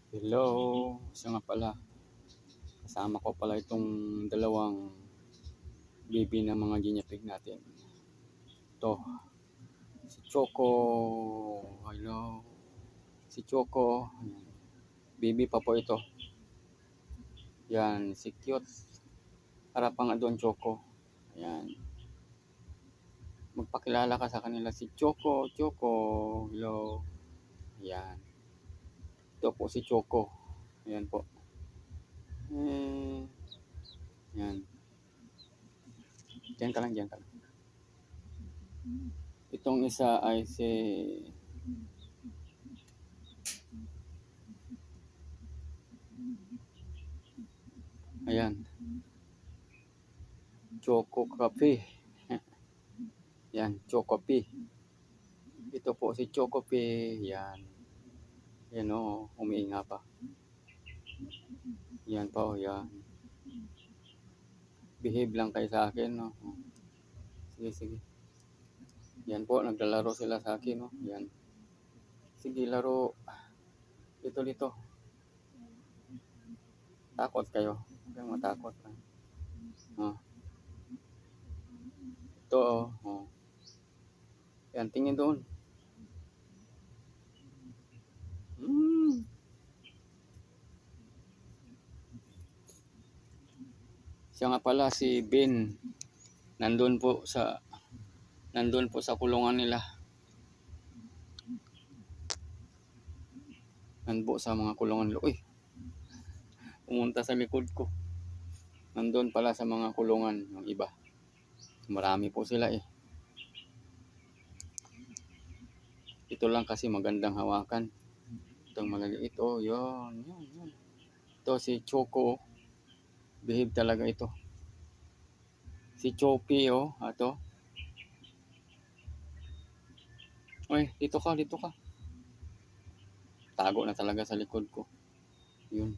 Hello, siya nga pala. Kasama ko pala itong dalawang baby ng mga ginyapig natin. Ito, si Choco. Hello. Si Choco. Ayan. Baby pa po ito. Yan, si Cute. Harapang adon Choco. Ayan. Magpakilala ka sa kanila si Choco. Choco. Hello. Ayan. Ito po si Choco. Ayan po. Ayan. Diyan ka lang, diyan ka lang. Itong isa ay si ayan, Choco Cafe. Yan, Chocopi. Ito po si Chocopi. Yan. Yan o, umiinga pa. Yan po, yan. Behave lang kayo sa akin, no? Sige, sige. Yan po, naglalaro sila sa akin, no? Yan. Sige, laro. Dito, dito. Takot kayo. Huwag kayong matakot. Oh. Ito, oh. Yan, tingin doon. Siya nga pala si Ben. Nandun po sa kulungan nila. Nandun sa mga kulungan nila. Uy, pumunta sa likod ko. Nandun pala sa mga kulungan yung iba. Marami po sila eh. Ito lang kasi magandang hawakan. Itong malaliit. Oh, yun. Ito si Choco. Behave talaga ito. Si Chopi, oh. Ato. Uy, dito ka, dito ka. Tago na talaga sa likod ko. Yun.